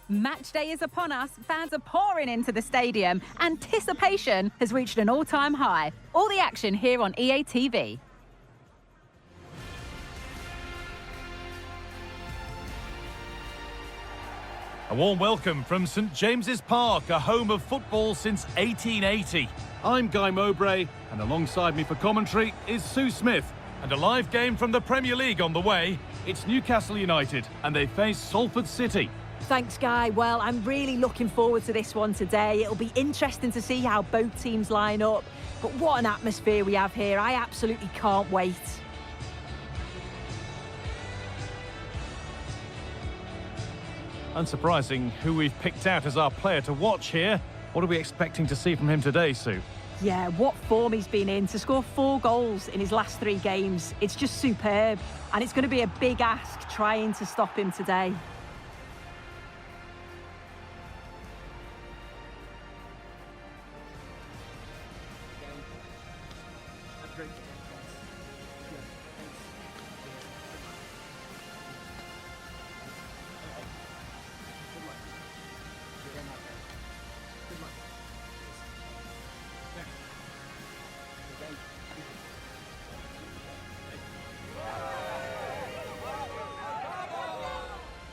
Match day is upon us, fans are pouring into the stadium, anticipation has reached an all-time high. All the action here on EA TV. A warm welcome from St James's Park, a home of football since 1880. I'm Guy Mowbray, and alongside me for commentary is Sue Smith. And a live game from the Premier League on the way. It's Newcastle United, and they face Salford City. Thanks, Guy. Well, I'm really looking forward to this one today. It'll be interesting to see how both teams line up. But what an atmosphere we have here. I absolutely can't wait. Unsurprising who we've picked out as our player to watch here. What are we expecting to see from him today, Sue? Yeah, what form he's been in to score 4 goals in his last 3 games. It's just superb. And it's going to be a big ask trying to stop him today.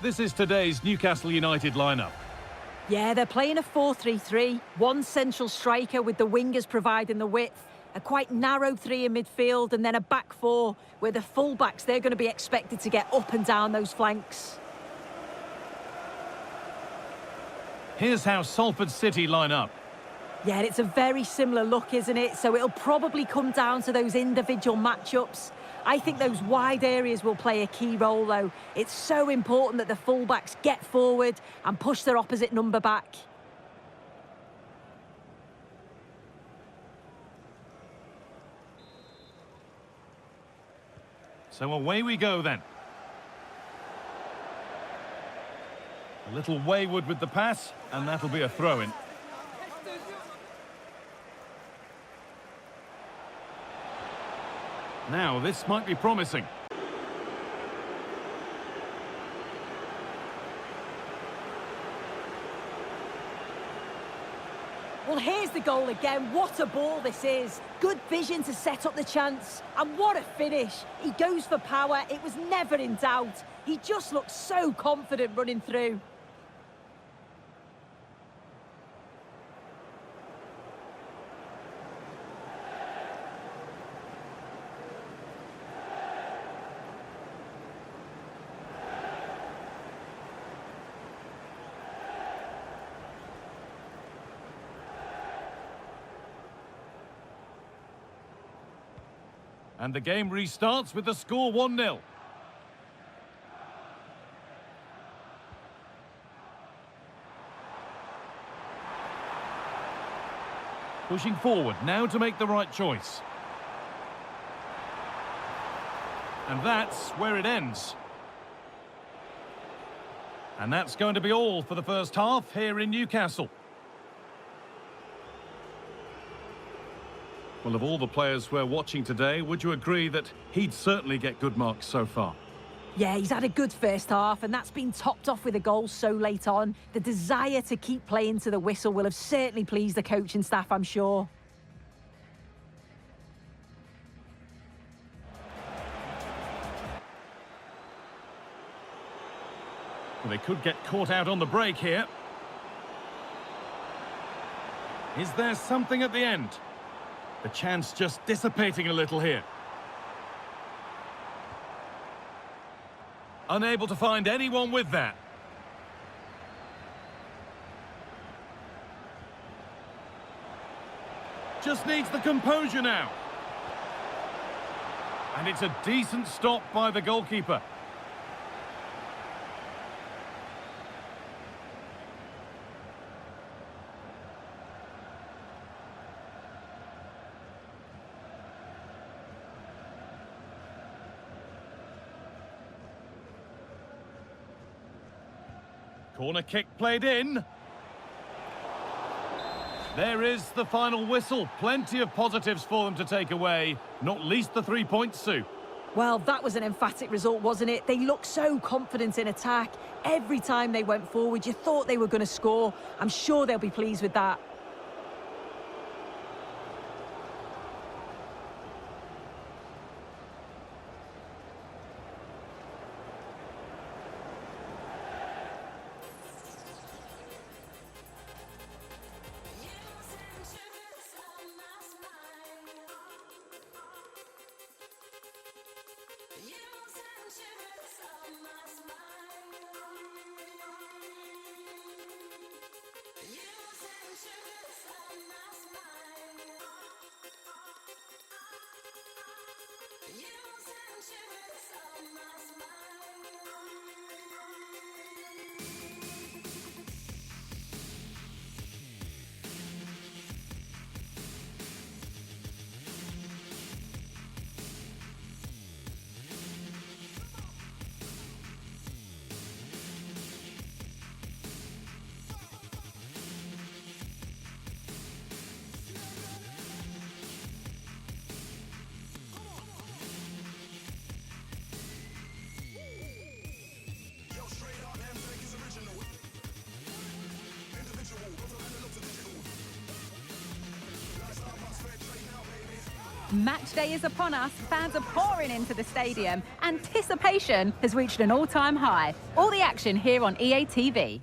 This is today's Newcastle United lineup. Yeah, they're playing a 4-3-3. One central striker with the wingers providing the width. A quite narrow 3 in midfield, and then a back 4 where the full-backs, they're going to be expected to get up and down those flanks. Here's how Salford City line up. Yeah, it's a very similar look, isn't it? So it'll probably come down to those individual matchups. I think those wide areas will play a key role, though. It's so important that the full-backs get forward and push their opposite number back. So away we go then. A little wayward with the pass, and that'll be a throw-in. Now, this might be promising. Well, here's the goal again. What a ball this is. Good vision to set up the chance. And what a finish. He goes for power. It was never in doubt. He just looks so confident running through. And the game restarts with the score 1-0. Pushing forward now to make the right choice. And that's where it ends. And that's going to be all for the first half here in Newcastle. Well, of all the players we're watching today, would you agree that he'd certainly get good marks so far? Yeah, he's had a good first half, and that's been topped off with a goal so late on. The desire to keep playing to the whistle will have certainly pleased the coaching staff, I'm sure. Well, they could get caught out on the break here. Is there something at the end? The chance just dissipating a little here. Unable to find anyone with that. Just needs the composure now. And it's a decent stop by the goalkeeper. Corner kick played in. There is the final whistle. Plenty of positives for them to take away, not least the 3 points, Sue. Well, that was an emphatic result, wasn't it? They looked so confident in attack. Every time they went forward, you thought they were going to score. I'm sure they'll be pleased with that. Match day is upon us. Fans are pouring into the stadium. Anticipation has reached an all-time high. All the action here on EA TV.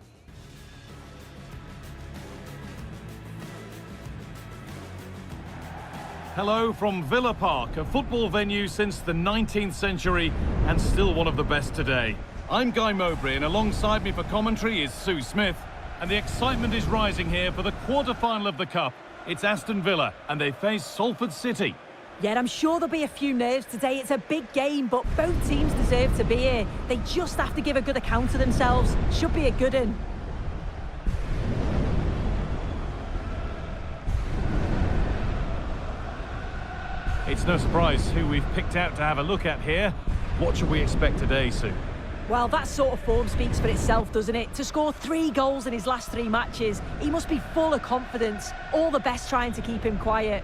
Hello from Villa Park, a football venue since the 19th century and still one of the best today. I'm Guy Mowbray, and alongside me for commentary is Sue Smith. And the excitement is rising here for the quarter-final of the Cup. It's Aston Villa, and they face Salford City. Yeah, I'm sure there'll be a few nerves today. It's a big game, but both teams deserve to be here. They just have to give a good account of themselves. Should be a good one. It's no surprise who we've picked out to have a look at here. What should we expect today, Sue? Well, that sort of form speaks for itself, doesn't it? To score 3 goals in his last 3 matches, he must be full of confidence. All the best trying to keep him quiet.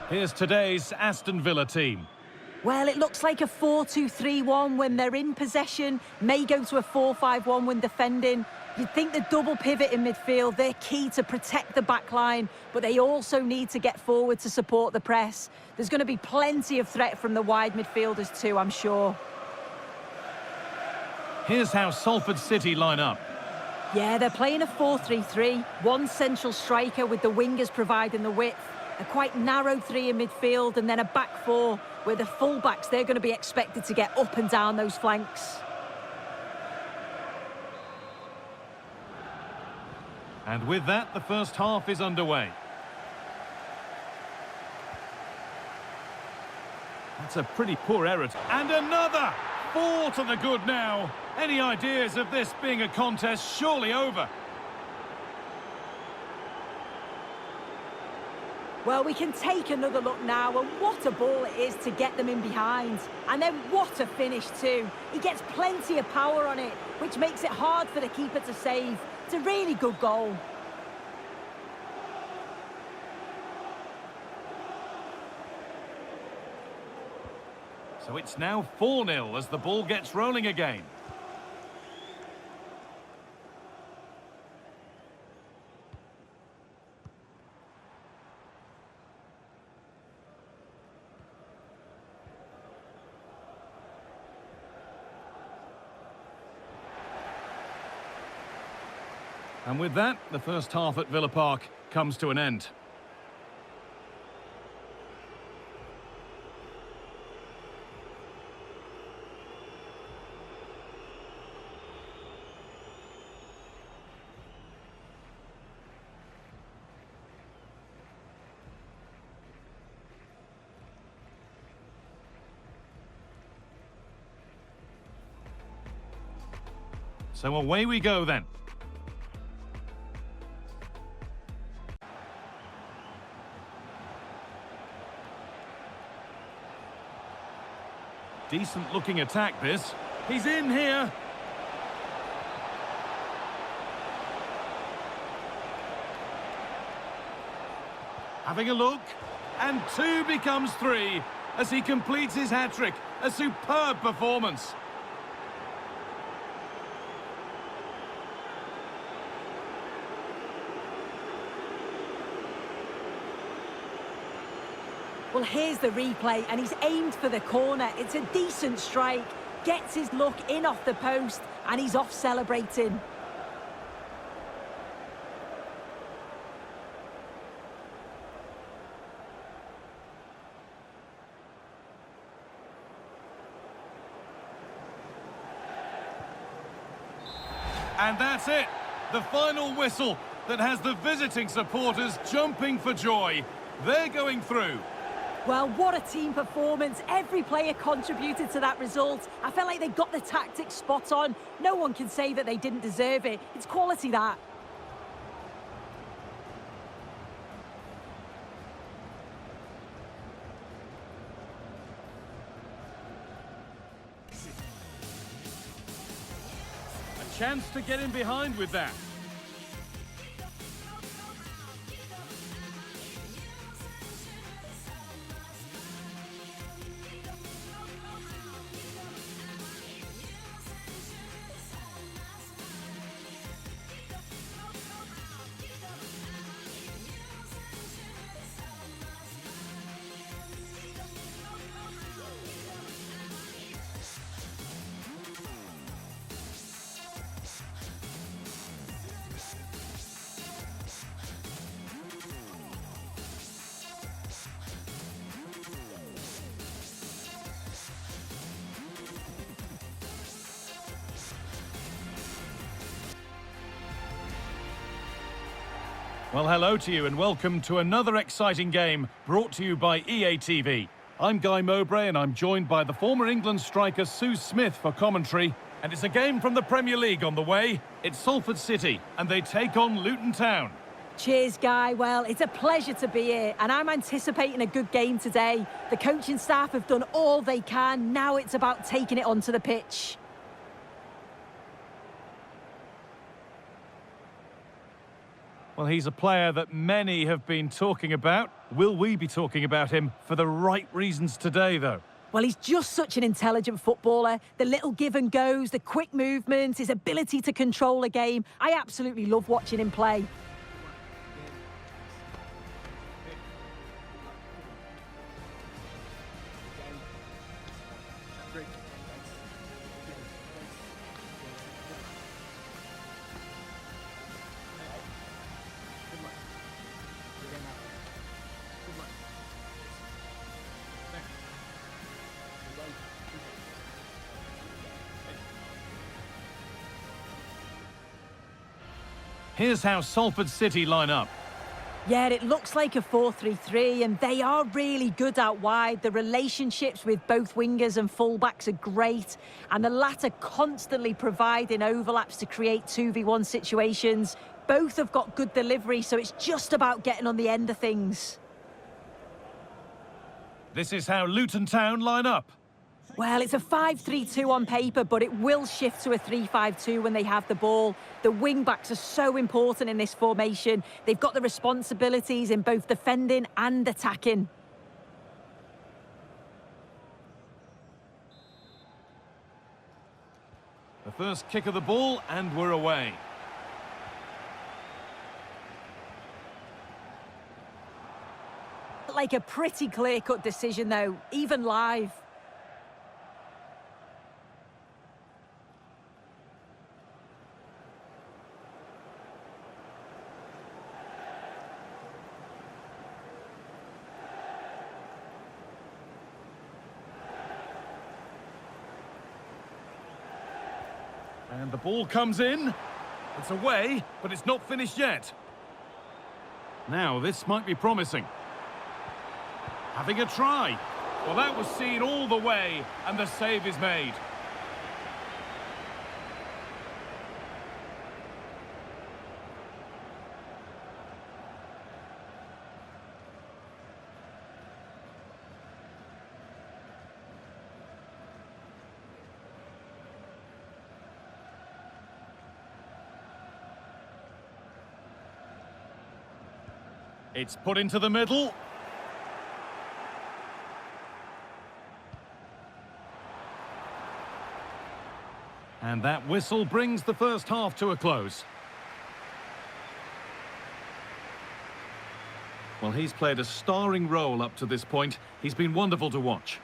Here's today's Aston Villa team. Well, it looks like a 4-2-3-1 when they're in possession. May go to a 4-5-1 when defending. You'd think the double pivot in midfield, they're key to protect the back line, but they also need to get forward to support the press. There's going to be plenty of threat from the wide midfielders too, I'm sure. Here's how Salford City line up. Yeah, they're playing a 4-3-3. One central striker with the wingers providing the width. A quite narrow 3 in midfield, and then a back 4 where the full-backs, they're going to be expected to get up and down those flanks. And with that, the first half is underway. That's a pretty poor error. And another! 4 to the good now. Any ideas of this being a contest surely over? Well, we can take another look now, and what a ball it is to get them in behind. And then what a finish too. He gets plenty of power on it, which makes it hard for the keeper to save. It's a really good goal. So it's now 4-0 as the ball gets rolling again. And with that, the first half at Villa Park comes to an end. So away we go then. Decent looking attack this. He's in here. Having a look. And 2 becomes 3 as he completes his hat-trick. A superb performance. Well, here's the replay, and he's aimed for the corner. It's a decent strike, gets his look in off the post, and he's off celebrating. And that's it. The final whistle that has the visiting supporters jumping for joy. They're going through. Well, what a team performance. Every player contributed to that result. I felt like they got the tactics spot on. No one can say that they didn't deserve it. It's quality, that. A chance to get in behind with that. Well, hello to you and welcome to another exciting game brought to you by EA TV. I'm Guy Mowbray and I'm joined by the former England striker Sue Smith for commentary. And it's a game from the Premier League on the way. It's Salford City and they take on Luton Town. Cheers, Guy. Well, it's a pleasure to be here, and I'm anticipating a good game today. The coaching staff have done all they can. Now it's about taking it onto the pitch. Well, he's a player that many have been talking about. Will we be talking about him for the right reasons today, though? Well, he's just such an intelligent footballer. The little give and goes, the quick movements, his ability to control a game. I absolutely love watching him play. Here's how Salford City line up. Yeah, it looks like a 4-3-3, and they are really good out wide. The relationships with both wingers and fullbacks are great, and the latter constantly providing overlaps to create 2v1 situations. Both have got good delivery, so it's just about getting on the end of things. This is how Luton Town line up. Well, it's a 5-3-2 on paper, but it will shift to a 3-5-2 when they have the ball. The wing-backs are so important in this formation. They've got the responsibilities in both defending and attacking. The first kick of the ball, and we're away. Like a pretty clear-cut decision, though, even live. And the ball comes in. It's away, but it's not finished yet. Now, this might be promising. Having a try. Well, that was seen all the way, and the save is made. It's put into the middle. And that whistle brings the first half to a close. Well, he's played a starring role up to this point. He's been wonderful to watch.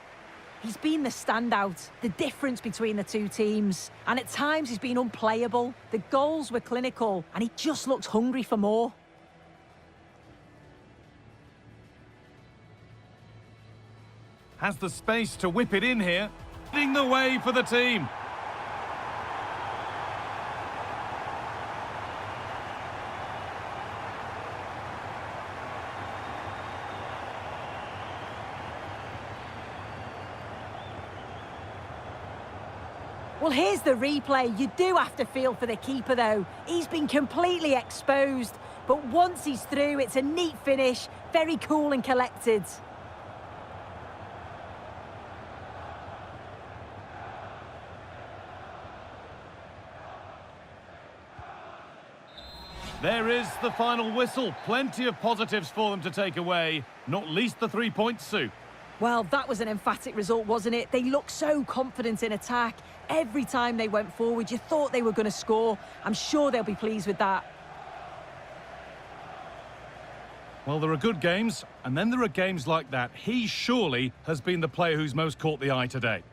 He's been the standout, the difference between the two teams. And at times he's been unplayable. The goals were clinical and he just looks hungry for more. Has the space to whip it in here. Leading the way for the team. Well, here's the replay. You do have to feel for the keeper, though. He's been completely exposed. But once he's through, it's a neat finish. Very cool and collected. There is the final whistle. Plenty of positives for them to take away. Not least the 3 points, Sue. Well, that was an emphatic result, wasn't it? They looked so confident in attack. Every time they went forward, you thought they were going to score. I'm sure they'll be pleased with that. Well, there are good games, and then there are games like that. He surely has been the player who's most caught the eye today.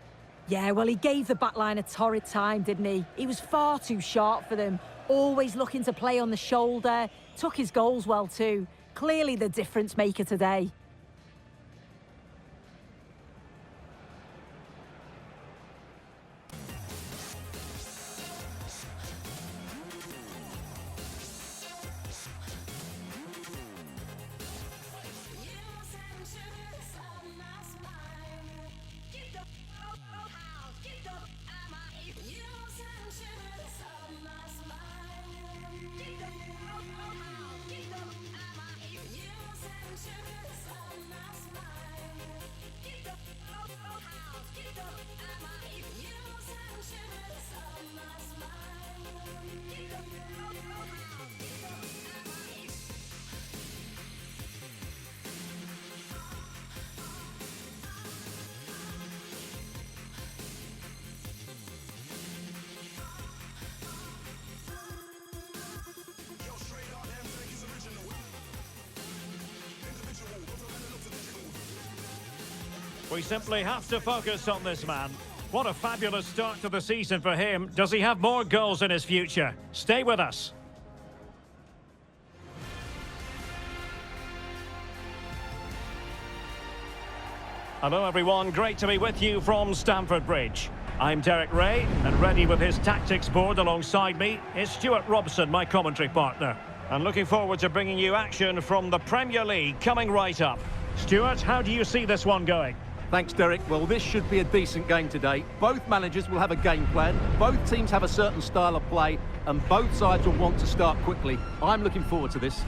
Yeah, well, he gave the back line a torrid time, didn't he? He was far too sharp for them. Always looking to play on the shoulder. Took his goals well, too. Clearly the difference maker today. We simply have to focus on this man. What a fabulous start to the season for him. Does he have more goals in his future? Stay with us. Hello everyone, great to be with you from Stamford Bridge. I'm Derek Ray, and ready with his tactics board alongside me is Stuart Robson, my commentary partner. And looking forward to bringing you action from the Premier League coming right up. Stuart, how do you see this one going? Thanks, Derek. Well, this should be a decent game today. Both managers will have a game plan. Both teams have a certain style of play, and both sides will want to start quickly. I'm looking forward to this.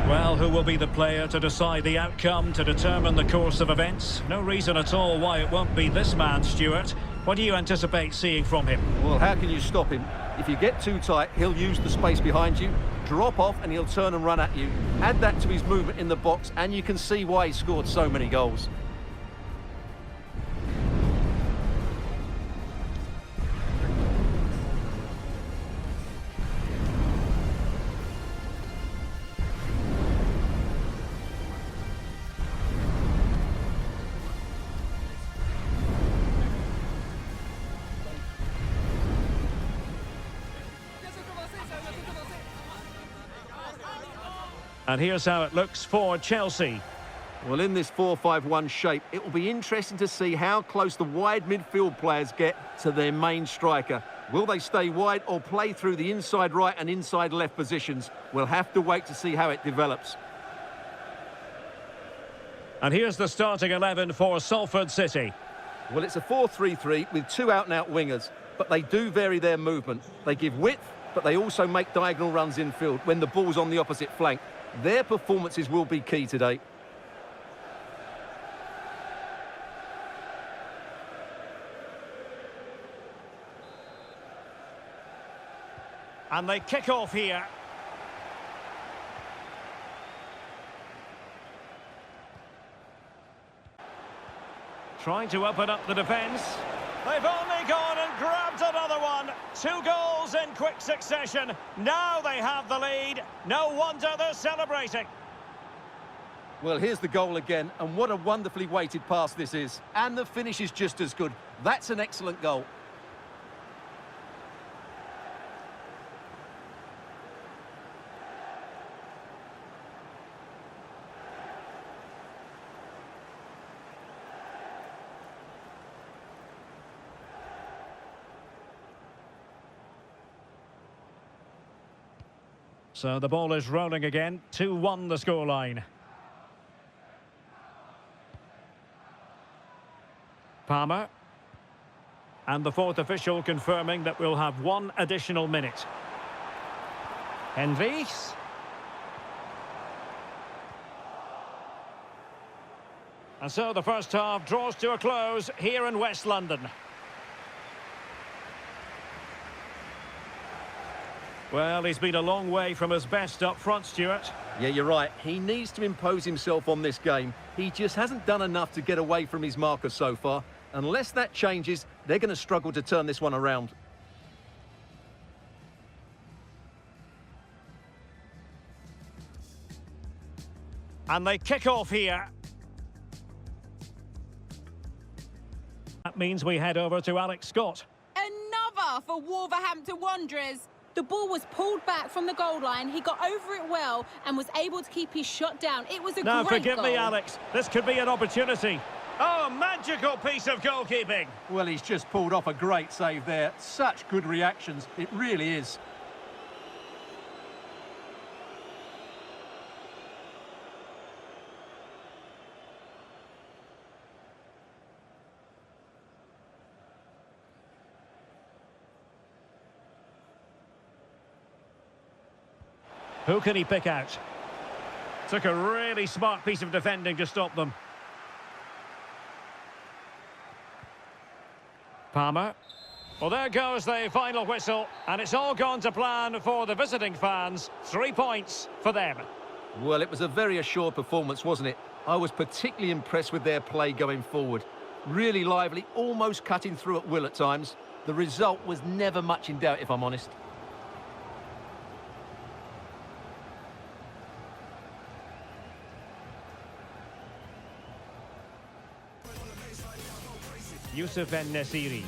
Well, who will be the player to decide the outcome, to determine the course of events? No reason at all why it won't be this man, Stuart. What do you anticipate seeing from him? Well, how can you stop him? If you get too tight, he'll use the space behind you, drop off, and he'll turn and run at you. Add that to his movement in the box, and you can see why he scored so many goals. And here's how it looks for Chelsea. Well, in this 4-5-1 shape, it will be interesting to see how close the wide midfield players get to their main striker. Will they stay wide or play through the inside right and inside left positions? We'll have to wait to see how it develops. And here's the starting 11 for Salford City. Well, it's a 4-3-3 with two out-and-out wingers, but they do vary their movement. They give width, but they also make diagonal runs infield when the ball's on the opposite flank. Their performances will be key today. And they kick off here. Trying to open up the defence. They've only gone and grabbed another one. 2 goals in quick succession. Now they have the lead. No wonder they're celebrating. Well, here's the goal again, and what a wonderfully weighted pass this is. And the finish is just as good. That's an excellent goal. So the ball is rolling again. 2-1 the scoreline. Palmer. And the fourth official confirming that we'll have 1 additional minute. Henrichs. And so the first half draws to a close here in West London. Well, he's been a long way from his best up front, Stuart. Yeah, you're right. He needs to impose himself on this game. He just hasn't done enough to get away from his marker so far. Unless that changes, they're going to struggle to turn this one around. And they kick off here. That means we head over to Alex Scott. Another for Wolverhampton Wanderers. The ball was pulled back from the goal line. He got over it well and was able to keep his shot down. It was a great goal. Now, forgive me, Alex. This could be an opportunity. Oh, magical piece of goalkeeping. Well, he's just pulled off a great save there. Such good reactions. It really is. Who can he pick out? Took a really smart piece of defending to stop them. Palmer. Well, there goes the final whistle, and it's all gone to plan for the visiting fans. 3 points for them. Well, it was a very assured performance, wasn't it? I was particularly impressed with their play going forward. Really lively, almost cutting through at will at times. The result was never much in doubt, if I'm honest. Youssef En-Nesyri.